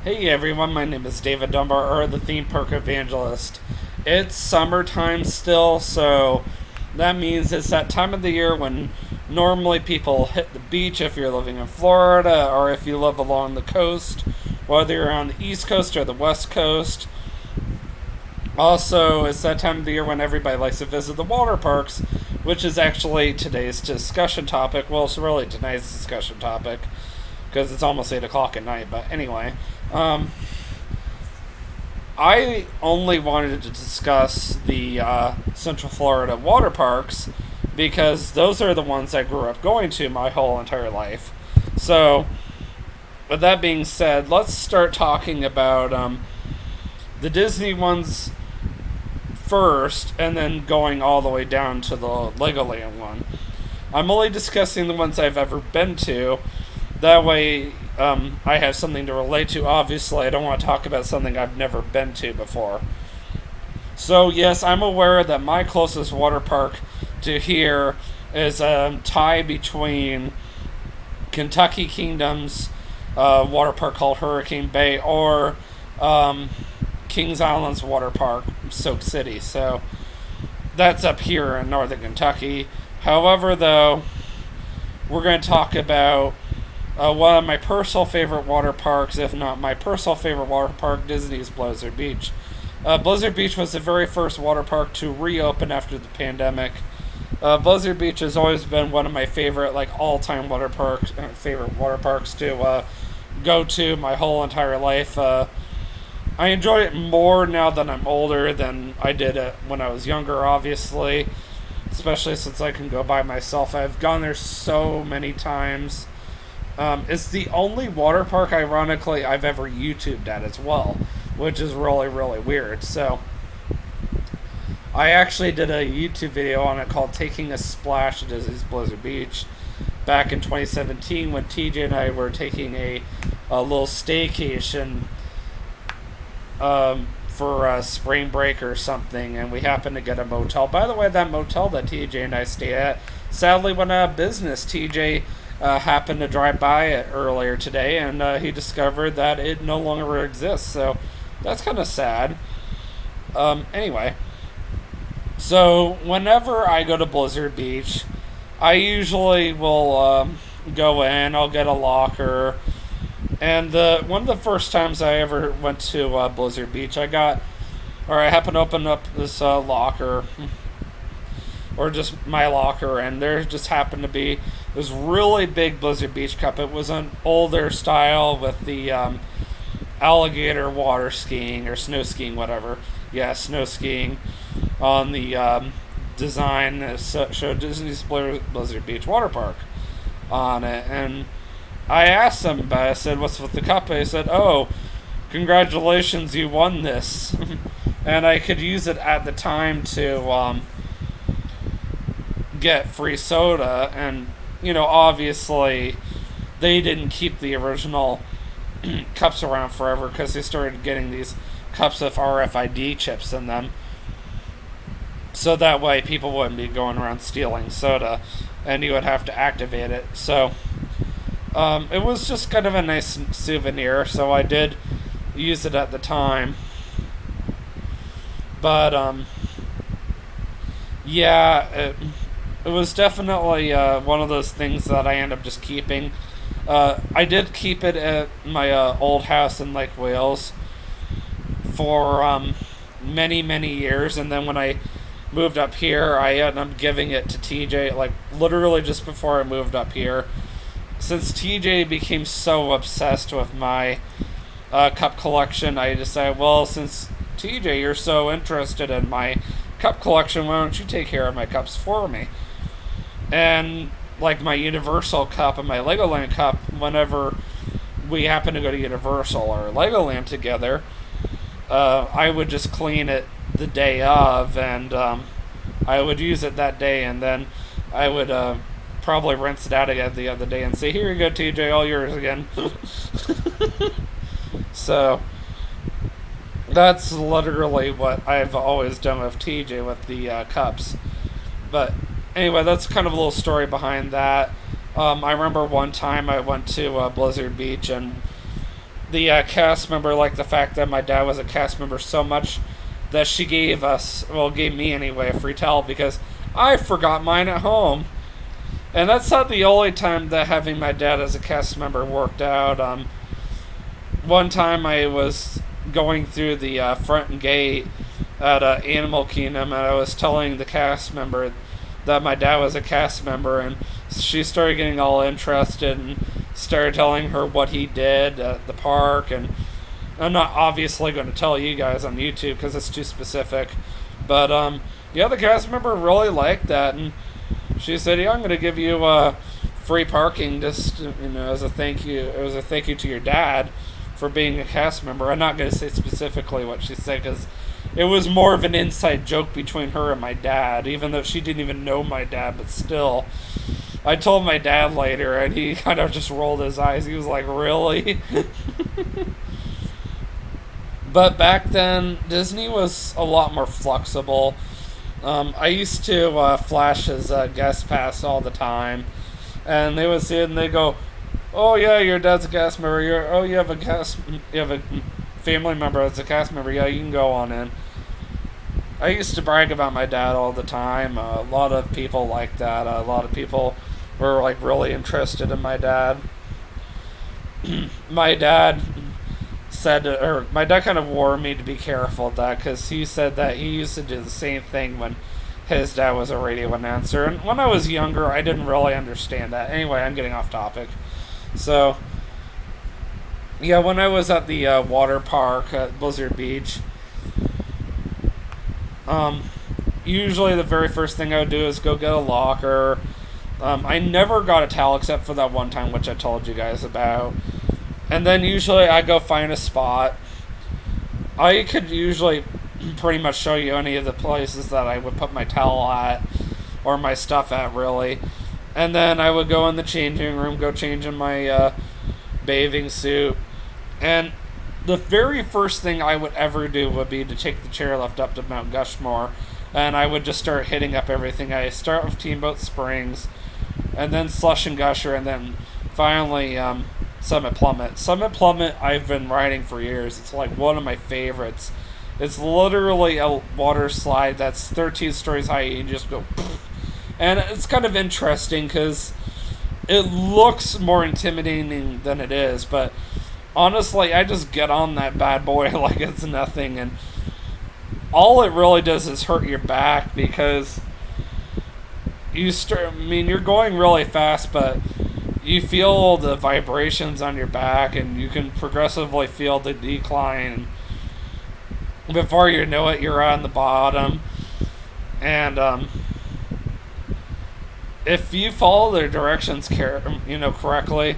Hey everyone, my name is David Dunbar, or the Theme Park Evangelist. It's summertime still, so that means it's that time of the year when normally people hit the beach if you're living in Florida or if you live along the coast, whether you're on the East Coast or the West Coast. Also, it's that time of the year when everybody likes to visit the water parks, which is actually today's discussion topic. Well, it's really tonight's discussion topic because it's almost 8 o'clock at night, but anyway. Um, I only wanted to discuss the Central Florida water parks because those are the ones I grew up going to my whole entire life. So, with that being said, let's start talking about the Disney ones first and then going all the way down to the Legoland one. I'm only discussing the ones I've ever been to. That way, I have something to relate to. Obviously, I don't want to talk about something I've never been to before. So, yes, I'm aware that my closest water park to here is a tie between Kentucky Kingdom's water park called Hurricane Bay or Kings Island's water park, Soak City. So, that's up here in northern Kentucky. However, though, we're going to talk about one of my personal favorite water parks, if not my personal favorite water park, Disney's Blizzard Beach. Blizzard Beach was the very first water park to reopen after the pandemic. Blizzard Beach has always been one of my favorite, all-time water parks, favorite water parks to go to my whole entire life. I enjoy it more now that I'm older than I did it when I was younger, obviously, especially since I can go by myself. I've gone there so many times. It's the only water park, ironically, I've ever YouTubed at as well, which is really, really weird. So, I actually did a YouTube video on it called Taking a Splash at Disney's Blizzard Beach back in 2017 when TJ and I were taking a little staycation for spring break or something, and we happened to get a motel. By the way, that motel that TJ and I stayed at sadly went out of business. TJ happened to drive by it earlier today, and he discovered that it no longer exists. So that's kind of sad. Anyway, so whenever I go to Blizzard Beach, I usually will go in. I'll get a locker, and one of the first times I ever went to Blizzard Beach, I happened to open up this locker. Or just my locker, and there just happened to be this really big Blizzard Beach cup. It was an older style with the alligator water skiing or snow skiing, whatever. Yeah, snow skiing on the design that showed Disney's Blizzard Beach water park on it. And I asked them about it. I said, "What's with the cup?" And they said, "Oh, congratulations, you won this." And I could use it at the time to get free soda, and obviously they didn't keep the original cups around forever because they started getting these cups with RFID chips in them, so that way people wouldn't be going around stealing soda and you would have to activate it. So it was just kind of a nice souvenir, so I did use it at the time. But yeah, it was definitely one of those things that I end up just keeping. I did keep it at my old house in Lake Wales for many, many years, and then when I moved up here, I ended up giving it to TJ, literally just before I moved up here. Since TJ became so obsessed with my cup collection, I decided, well, since TJ, you're so interested in my cup collection, why don't you take care of my cups for me? And my Universal cup and my Legoland cup, whenever we happen to go to Universal or Legoland together, I would just clean it the day of, and I would use it that day, and then I would probably rinse it out again the other day and say, "Here you go, TJ, all yours again." So that's literally what I've always done with TJ with the cups. But anyway, that's kind of a little story behind that. I remember one time I went to Blizzard Beach, and the cast member liked the fact that my dad was a cast member so much that she gave me anyway, a free towel because I forgot mine at home. And that's not the only time that having my dad as a cast member worked out. One time I was going through the front gate at Animal Kingdom, and I was telling the cast member that my dad was a cast member, and she started getting all interested and started telling her what he did at the park. And I'm not obviously going to tell you guys on YouTube because it's too specific, but yeah, the cast member really liked that, and she said, "Yeah, I'm going to give you free parking just as a thank you. It was a thank you to your dad for being a cast member." I'm not going to say specifically what she said because it was more of an inside joke between her and my dad, even though she didn't even know my dad, but still. I told my dad later, and he kind of just rolled his eyes. He was like, "Really?" But back then, Disney was a lot more flexible. I used to flash his guest pass all the time, and they would see it and they go, "Oh yeah, your dad's a cast member. You have a family member that's a cast member. Yeah, you can go on in." I used to brag about my dad all the time. A lot of people like that. A lot of people were like really interested in my dad. My dad my dad kind of warned me to be careful of that because he said that he used to do the same thing when his dad was a radio announcer. And when I was younger, I didn't really understand that. Anyway, I'm getting off topic. So, yeah, when I was at the water park at Blizzard Beach, usually the very first thing I would do is go get a locker. I never got a towel except for that one time, which I told you guys about. And then usually I go find a spot. I could usually pretty much show you any of the places that I would put my towel at, or my stuff at, really. And then I would go in the changing room, go change in my bathing suit. And the very first thing I would ever do would be to take the chairlift up to Mount Gushmore. And I would just start hitting up everything. I start with Steamboat Springs, and then Slush and Gusher, and then finally Summit Plummet. Summit Plummet I've been riding for years. It's like one of my favorites. It's literally a water slide that's 13 stories high. You just go poof. And it's kind of interesting because it looks more intimidating than it is, but honestly, I just get on that bad boy like it's nothing, and all it really does is hurt your back because you're going really fast, but you feel the vibrations on your back, and you can progressively feel the decline. Before you know it, you're on the bottom. And if you follow their directions correctly,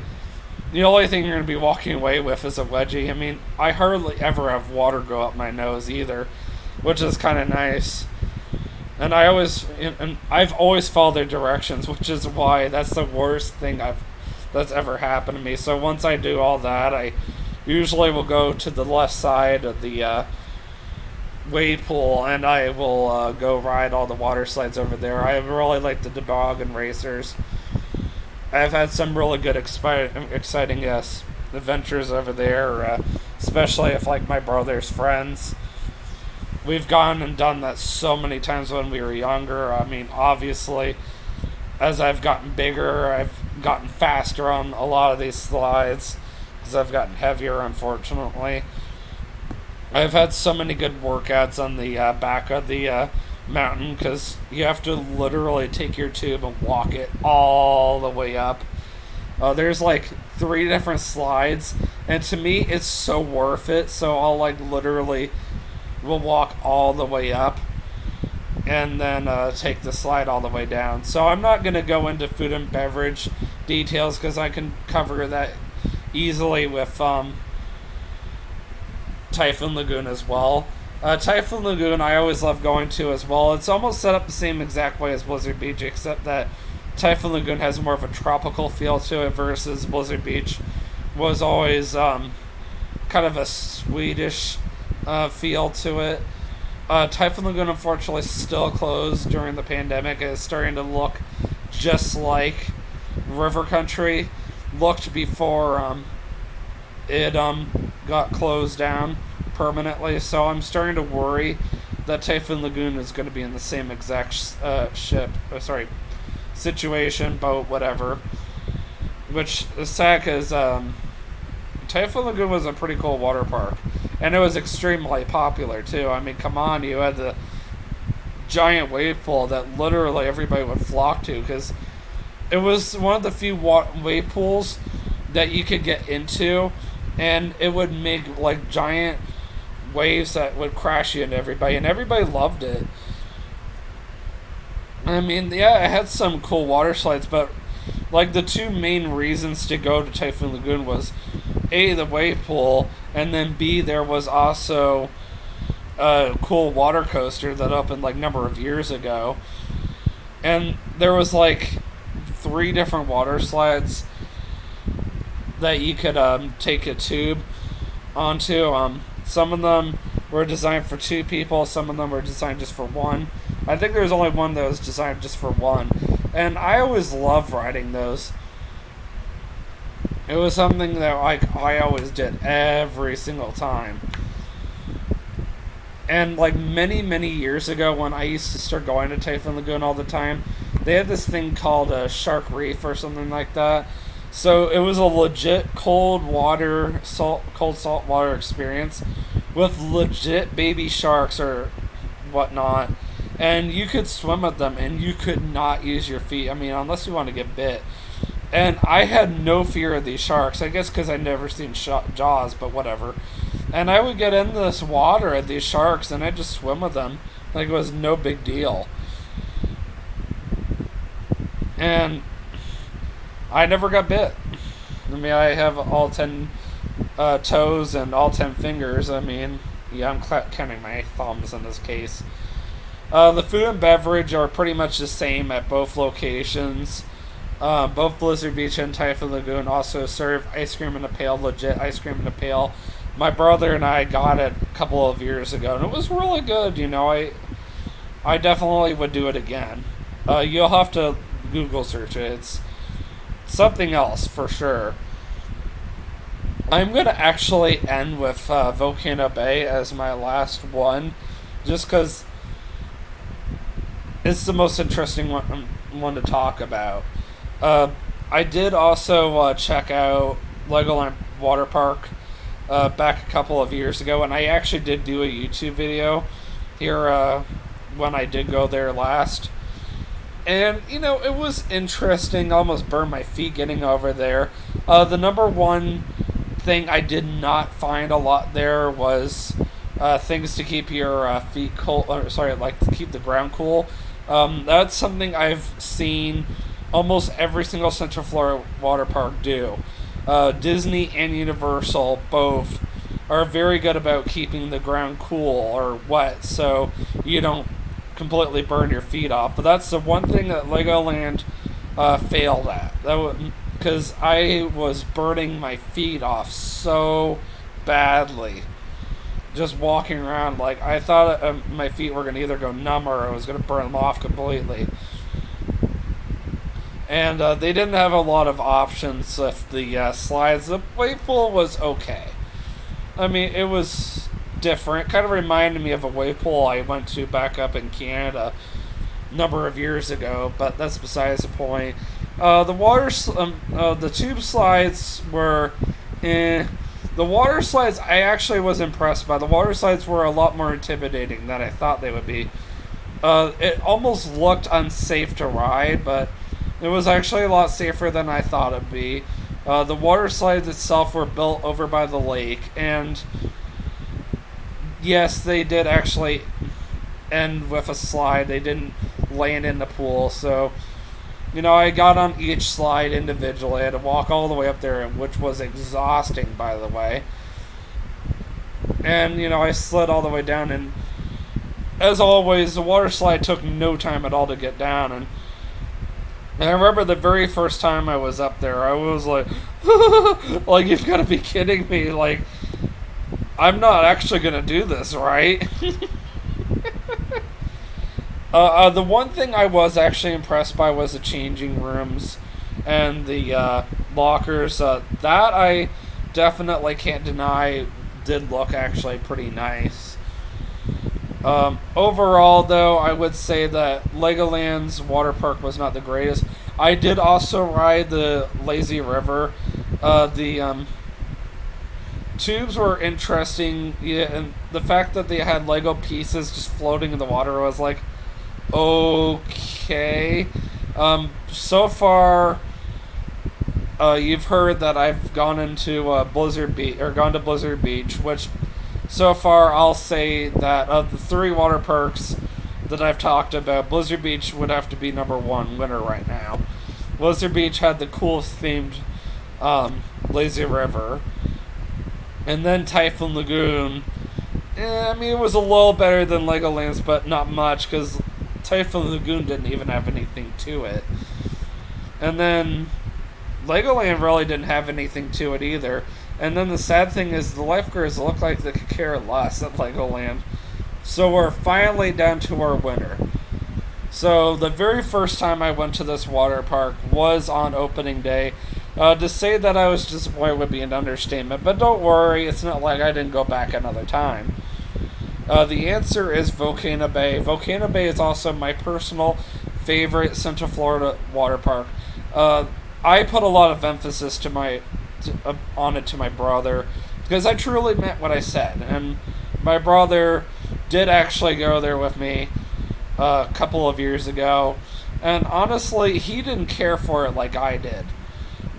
the only thing you're going to be walking away with is a wedgie. I mean, I hardly ever have water go up my nose either, which is kind of nice. And I've always followed their directions, which is why that's the worst thing that's ever happened to me. So once I do all that, I usually will go to the left side of the wade pool, and I will go ride all the water slides over there. I really like the toboggan racers. I've had some really good exciting adventures over there, especially if like my brother's friends. We've gone and done that so many times when we were younger. I mean, obviously, as I've gotten bigger, I've gotten faster on a lot of these slides because I've gotten heavier, unfortunately. I've had so many good workouts on the back of the mountain because you have to literally take your tube and walk it all the way up. There's like 3 different slides, and to me, it's so worth it. So I'll like literally will walk all the way up and then take the slide all the way down. So I'm not going to go into food and beverage details because I can cover that easily with Typhoon Lagoon as well. Typhoon Lagoon I always love going to as well. It's almost set up the same exact way as Blizzard Beach, except that Typhoon Lagoon has more of a tropical feel to it versus Blizzard Beach was always kind of a Swedish feel to it. Typhoon Lagoon unfortunately is still closed during the pandemic. It's starting to look just like River Country looked before it got closed down permanently. So I'm starting to worry that Typhoon Lagoon is going to be in the same exact situation, boat, whatever. Which is sad because Typhoon Lagoon was a pretty cool water park, and it was extremely popular too. I mean, come on, you had the giant wave pool that literally everybody would flock to because it was one of the few wave pools that you could get into, and it would make like giant waves that would crash you into everybody, and everybody loved it. I mean, yeah, it had some cool water slides, but like the two main reasons to go to Typhoon Lagoon was A, the wave pool, and then B, there was also a cool water coaster that opened like a number of years ago. And there was like 3 different water slides that you could take a tube onto. Some of them were designed for 2 people, some of them were designed just for 1. I think there was only one that was designed just for 1. And I always loved riding those. It was something that I always did every single time. And like many years ago, when I used to start going to Typhoon Lagoon all the time, they had this thing called a Shark Reef or something like that. So it was a legit cold salt water experience with legit baby sharks or whatnot. And you could swim with them, and you could not use your feet. I mean, unless you want to get bit. And I had no fear of these sharks. I guess because I'd never seen Jaws, but whatever. And I would get in this water at these sharks, and I'd just swim with them like it was no big deal. And I never got bit. I mean, I have all 10 toes and all 10 fingers. I mean, yeah, I'm counting my thumbs in this case. The food and beverage are pretty much the same at both locations. Both Blizzard Beach and Typhoon Lagoon also serve ice cream in a pail, legit ice cream in a pail. My brother and I got it a couple of years ago, and it was really good. You know, I definitely would do it again. You'll have to Google search it. It's something else for sure. I'm going to actually end with Volcano Bay as my last one, just because it's the most interesting one to talk about. I did also check out Legoland Water Park back a couple of years ago, and I actually did do a YouTube video here when I did go there last. And, you know, it was interesting. I almost burned my feet getting over there. The number one thing I did not find a lot there was things to keep your feet cool, like to keep the ground cool. That's something I've seen almost every single Central Florida water park do. Disney and Universal both are very good about keeping the ground cool or wet so you don't completely burn your feet off. But that's the one thing that Legoland failed at. Because I was burning my feet off so badly. Just walking around, like I thought my feet were going to either go numb or I was going to burn them off completely. And they didn't have a lot of options with the slides. The wave pool was okay. I mean, it was different. Kind of reminded me of a wave pool I went to back up in Canada a number of years ago, but that's besides the point. The tube slides were The water slides, I actually was impressed by. The water slides were a lot more intimidating than I thought they would be. It almost looked unsafe to ride, but it was actually a lot safer than I thought it'd be. The water slides itself were built over by the lake, and yes, they did actually end with a slide. They didn't land in the pool, so you know, I got on each slide individually. I had to walk all the way up there, which was exhausting, by the way. And, you know, I slid all the way down, and as always, the water slide took no time at all to get down. And I remember the very first time I was up there, I was like, like, you've got to be kidding me. Like, I'm not actually going to do this, right? The one thing I was actually impressed by was the changing rooms and the lockers. That I definitely can't deny did look actually pretty nice. Overall, though, I would say that Legoland's water park was not the greatest. I did also ride the lazy river. The tubes were interesting, yeah, and the fact that they had Lego pieces just floating in the water was like, okay. So far, you've heard that I've gone into Blizzard Beach or gone to Blizzard Beach, which so far I'll say that of the three water parks that I've talked about, Blizzard Beach would have to be number one winner right now. Blizzard Beach had the coolest themed lazy river, and then Typhoon Lagoon. I mean, it was a little better than Legoland's, but not much because Typhoon Lagoon didn't even have anything to it. And then Legoland really didn't have anything to it either. And then the sad thing is the lifeguards look like they could care less at Legoland. So we're finally down to our winner. So the very first time I went to this water park was on opening day. To say that I was disappointed would be an understatement, but don't worry, it's not like I didn't go back another time. The answer is Volcano Bay. Volcano Bay is also my personal favorite Central Florida water park. I put a lot of emphasis on it to my brother because I truly meant what I said, and my brother did actually go there with me a couple of years ago, and honestly, he didn't care for it like I did.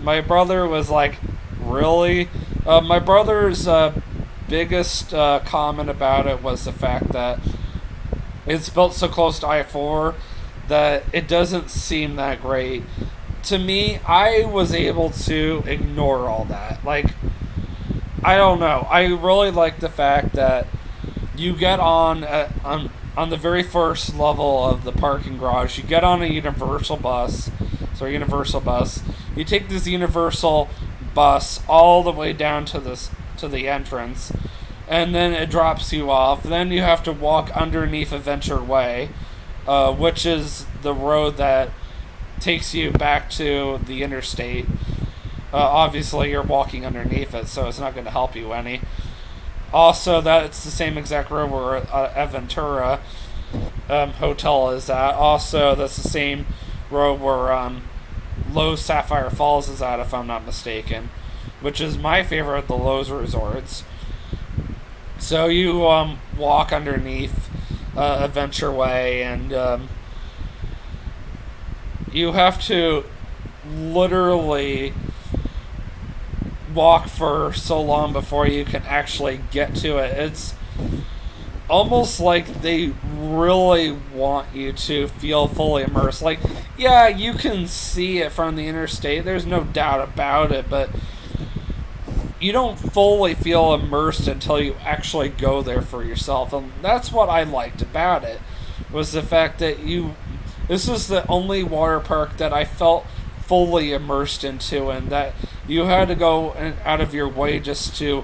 My brother was like, really? My brother's biggest comment about it was the fact that it's built so close to I-4 that it doesn't seem that great. To me, I was able to ignore all that. Like, I don't know. I really like the fact that you get on the very first level of the parking garage. You get on a Universal bus. You take this Universal bus all the way down to the entrance, and then it drops you off. Then you have to walk underneath Adventure Way, which is the road that takes you back to the interstate. Obviously, you're walking underneath it, so it's not going to help you any. Also, that's the same exact road where Aventura Hotel is at. Also, that's the same road where Lowe's Sapphire Falls is at, if I'm not mistaken, which is my favorite of the Lowe's resorts. So you walk underneath Adventure Way, and you have to literally walk for so long before you can actually get to it. It's almost like they really want you to feel fully immersed. Like, yeah, you can see it from the interstate, there's no doubt about it, but you don't fully feel immersed until you actually go there for yourself. And that's what I liked about it, was the fact that this was the only water park that I felt fully immersed into, and that you had to go out of your way just to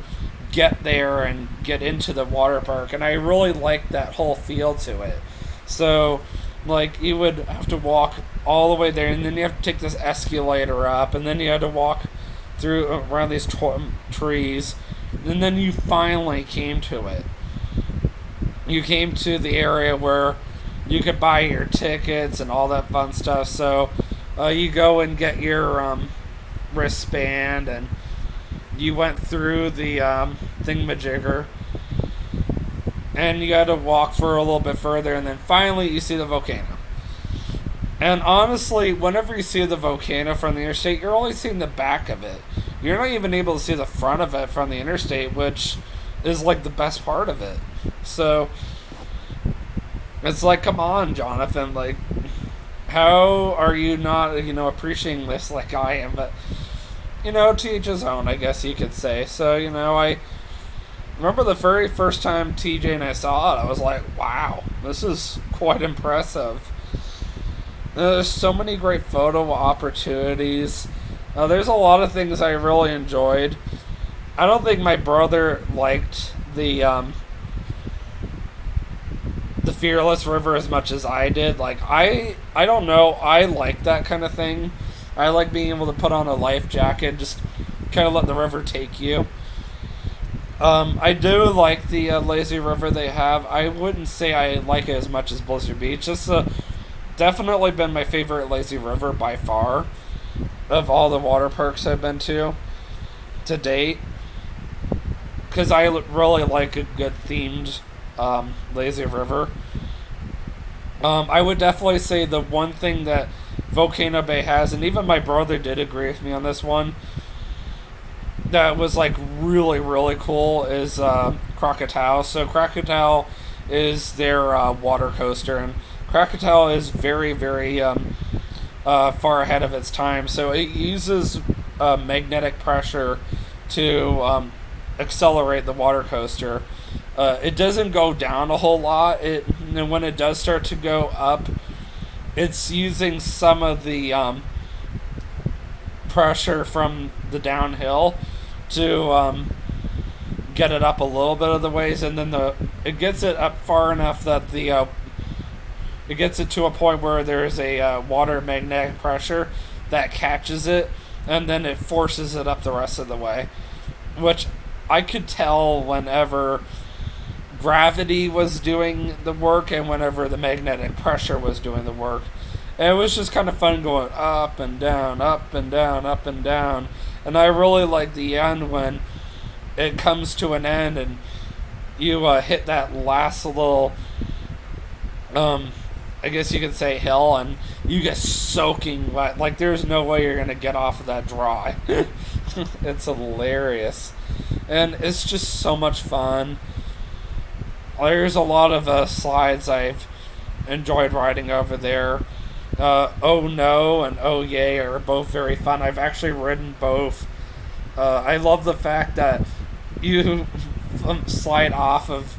get there and get into the water park. And I really liked that whole feel to it. So, like, you would have to walk all the way there, and then you have to take this escalator up, and then you had to walk through around these trees, and then you finally came to it. You came to the area where you could buy your tickets and all that fun stuff. So you go and get your wristband, and you went through the thingamajigger, and you got to walk for a little bit further, and then finally you see the volcano. And honestly, whenever you see the volcano from the interstate, you're only seeing the back of it. You're not even able to see the front of it from the interstate, which is like the best part of it. So it's like, come on, Jonathan, like, how are you not, appreciating this like I am? But, to each his own, I guess you could say. So, I remember the very first time TJ and I saw it, I was like, wow, this is quite impressive. There's so many great photo opportunities. There's a lot of things I really enjoyed. I don't think my brother liked the Fearless River as much as I did. Like, I don't know, I like that kind of thing. I like being able to put on a life jacket, just kind of let the river take you. I do like the lazy river they have. I wouldn't say I like it as much as Blizzard Beach. It's definitely been my favorite lazy river by far of all the water parks I've been to date. Because I really like a good themed lazy river. I would definitely say the one thing that Volcano Bay has, and even my brother did agree with me on this one, that was like really really cool is Krakatoa. So Krakatoa is their water coaster, and Krakatoa is very very far ahead of its time. So it uses magnetic pressure to accelerate the water coaster. It doesn't go down a whole lot. And when it does start to go up, it's using some of the pressure from the downhill to get it up a little bit of the ways, and then it gets it up far enough that it gets it to a point where there's a water magnetic pressure that catches it, and then it forces it up the rest of the way, which I could tell whenever gravity was doing the work and whenever the magnetic pressure was doing the work. And it was just kind of fun going up and down, up and down, up and down. And I really like the end when it comes to an end and you hit that last little, I guess you could say hill, and you get soaking wet. Like there's no way you're going to get off of that dry. It's hilarious. And it's just so much fun. There's a lot of slides I've enjoyed riding over there. Oh No and Oh Yay are both very fun. I've actually ridden both. I love the fact that you slide off of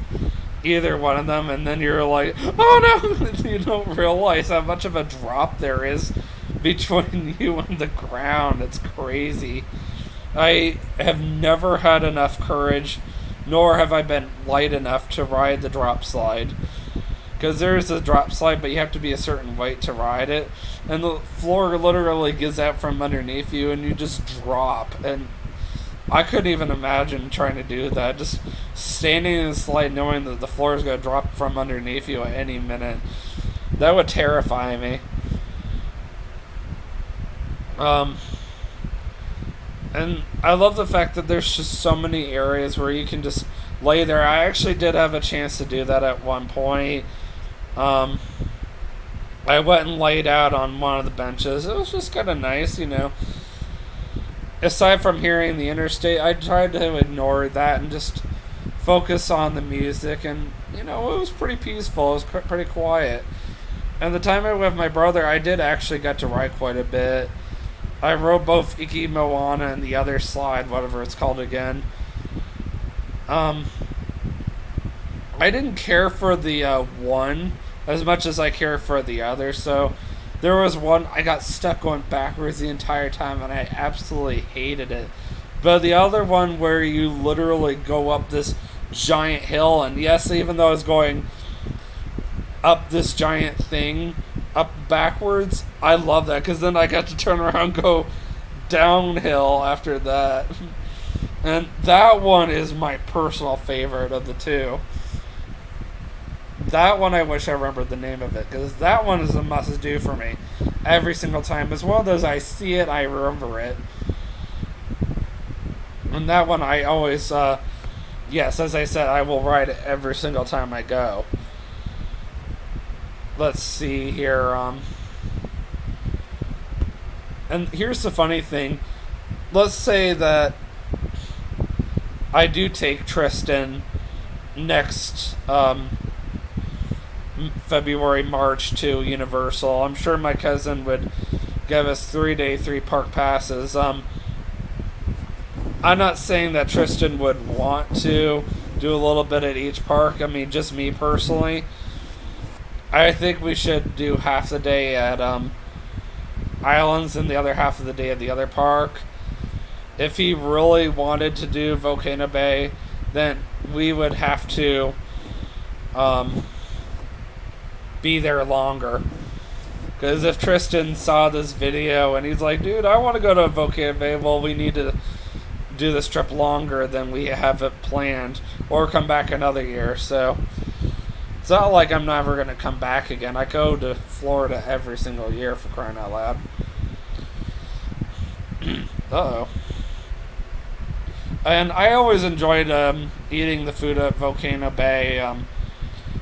either one of them and then you're like, oh no! You don't realize how much of a drop there is between you and the ground. It's crazy. I have never had enough courage, nor have I been light enough to ride the drop slide. Because there's a drop slide, but you have to be a certain weight to ride it. And the floor literally gives out from underneath you, and you just drop. And I couldn't even imagine trying to do that. Just standing in the slide knowing that the floor is going to drop from underneath you at any minute. That would terrify me. And I love the fact that there's just so many areas where you can just lay there. I actually did have a chance to do that at one point. I went and laid out on one of the benches. It was just kind of nice, you know. Aside from hearing the interstate, I tried to ignore that and just focus on the music. And, you know, it was pretty peaceful. It was pretty quiet. And the time I went with my brother, I did actually get to ride quite a bit. I rode both Iki Moana and the other slide, whatever it's called again. I didn't care for the one as much as I care for the other, so there was one I got stuck going backwards the entire time and I absolutely hated it. But the other one where you literally go up this giant hill, and yes, even though I was going up this giant thing up backwards, I love that because then I got to turn around and go downhill after that. And that one is my personal favorite of the two. That one I wish I remembered the name of it, because that one is a must-do for me every single time. It's one of those I see it, I remember it. And that one I always, yes, as I said, I will ride it every single time I go. Let's see here. And here's the funny thing. Let's say that I do take Tristan next February, March to Universal. I'm sure my cousin would give us 3-day, 3-park passes. I'm not saying that Tristan would want to do a little bit at each park. I mean, just me personally. I think we should do half the day at Islands and the other half of the day at the other park. If he really wanted to do Volcano Bay, then we would have to be there longer. Because if Tristan saw this video and he's like, dude, I want to go to Volcano Bay, well, we need to do this trip longer than we have it planned, or come back another year. So it's not like I'm never going to come back again. I go to Florida every single year, for crying out loud. Uh-oh. And I always enjoyed eating the food at Volcano Bay.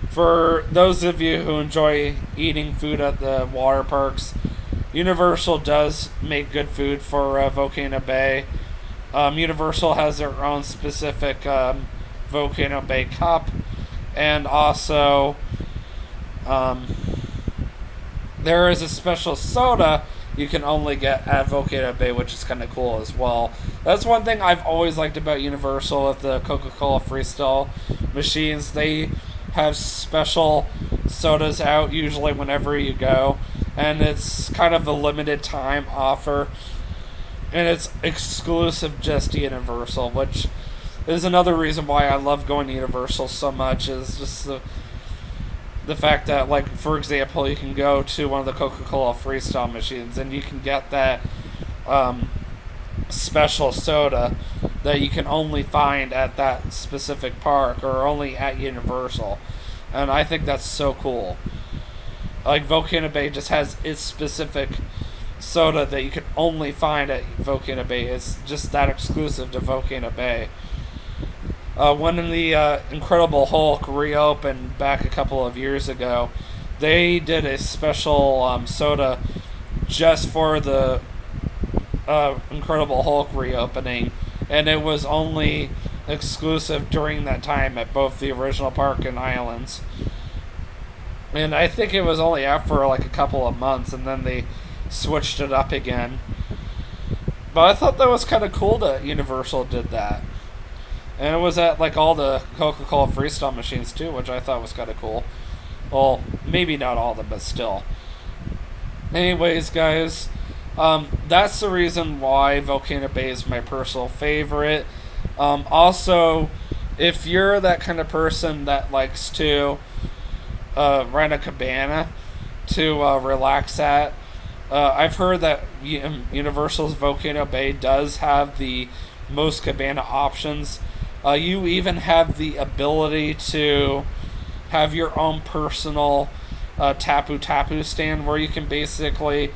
For those of you who enjoy eating food at the water parks, Universal does make good food for Volcano Bay. Universal has their own specific Volcano Bay cup, and also there is a special soda you can only get at Volcano Bay, which is kind of cool as well. That's one thing I've always liked about Universal with the Coca-Cola Freestyle machines. They have special sodas out usually whenever you go, and it's kind of a limited time offer, and it's exclusive just to Universal, which is another reason why I love going to Universal so much, is just the fact that, like, for example, you can go to one of the Coca-Cola Freestyle machines and you can get that special soda that you can only find at that specific park or only at Universal. And I think that's so cool. Like, Volcano Bay just has its specific soda that you can only find at Volcano Bay. It's just that exclusive to Volcano Bay. When the Incredible Hulk reopened back a couple of years ago, they did a special soda just for the Incredible Hulk reopening, and it was only exclusive during that time at both the original park and Islands. And I think it was only out for like a couple of months, and then they switched it up again. But I thought that was kind of cool that Universal did that. And it was at like all the Coca-Cola Freestyle machines too, which I thought was kind of cool. Well, maybe not all of them, but still. Anyways, guys, that's the reason why Volcano Bay is my personal favorite. Also, if you're that kind of person that likes to rent a cabana to relax at, I've heard that Universal's Volcano Bay does have the most cabana options. You even have the ability to have your own personal tapu stand where you can basically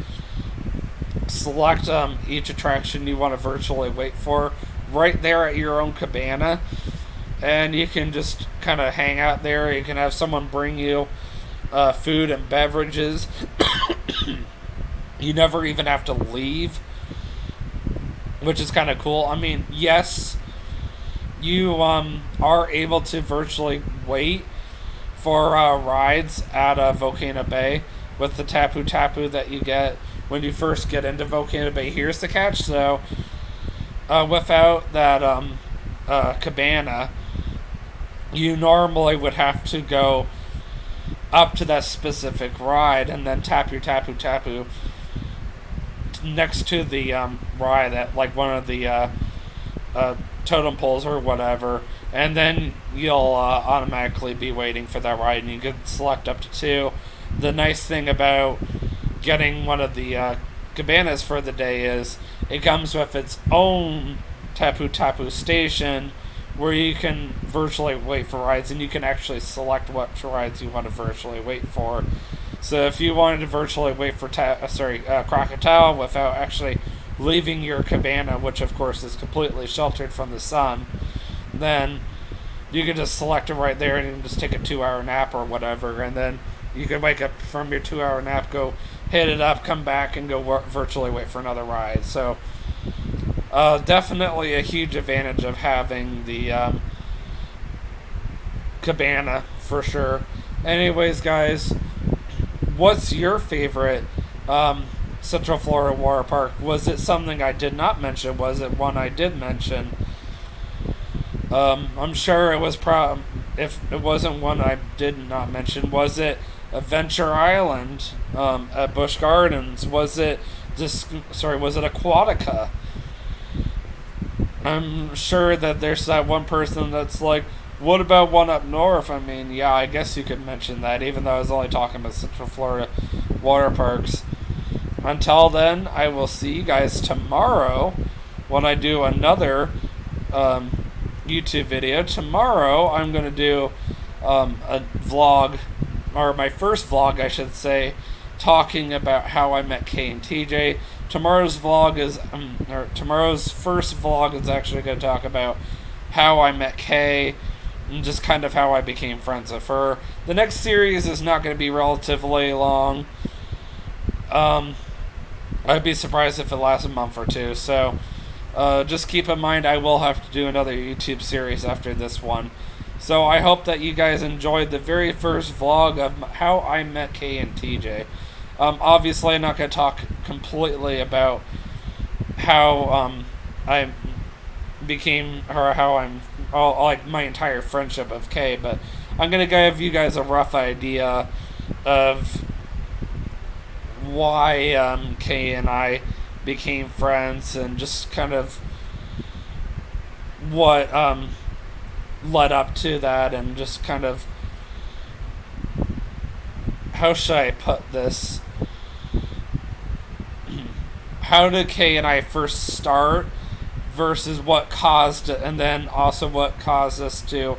select each attraction you want to virtually wait for right there at your own cabana, and you can just kind of hang out there. You can have someone bring you food and beverages. You never even have to leave, which is kind of cool. I mean, yes, you are able to virtually wait for rides at Volcano Bay with the tapu that you get when you first get into Volcano Bay. Here's the catch, though. Without that cabana, you normally would have to go up to that specific ride and then tap your tapu next to the ride at like one of the totem poles or whatever, and then you'll automatically be waiting for that ride, and you can select up to two. The nice thing about getting one of the cabanas for the day is it comes with its own tapu station where you can virtually wait for rides, and you can actually select what rides you want to virtually wait for. So if you wanted to virtually wait for Krakatoa without actually leaving your cabana, which of course is completely sheltered from the sun, then you can just select it right there and you can just take a 2-hour nap or whatever, and then you can wake up from your 2-hour nap, go hit it up, come back, and go virtually wait for another ride. So definitely a huge advantage of having the cabana for sure. Anyways, guys, what's your favorite Central Florida water park? Was it something I did not mention? Was it one I did mention? I'm sure it was if it wasn't one I did not mention, was it Adventure Island at Busch Gardens? Was it Aquatica? I'm sure that there's that one person that's like, what about one up north? I mean, yeah, I guess you could mention that, even though I was only talking about Central Florida water parks. Until then, I will see you guys tomorrow when I do another YouTube video. Tomorrow I'm going to do a vlog, or my first vlog, I should say, talking about how I met Kay and TJ. Tomorrow's first vlog is actually going to talk about how I met Kay and just kind of how I became friends with her. The next series is not going to be relatively long. I'd be surprised if it lasts a month or two. So just keep in mind I will have to do another YouTube series after this one. So I hope that you guys enjoyed the very first vlog of how I met Kay and TJ. Obviously, I'm not going to talk completely about how I became, or how I'm, like my entire friendship of Kay, but I'm going to give you guys a rough idea of why Kay and I became friends, and just kind of what led up to that, and just kind of, how should I put this? How did Kay and I first start versus what caused it, and then also what caused us to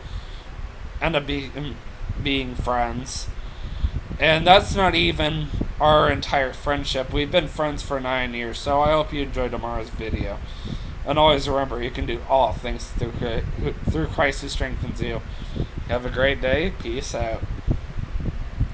end up being friends. And that's not even our entire friendship. We've been friends for 9 years, so I hope you enjoyed tomorrow's video. And always remember, you can do all things through Christ who strengthens you. Have a great day. Peace out.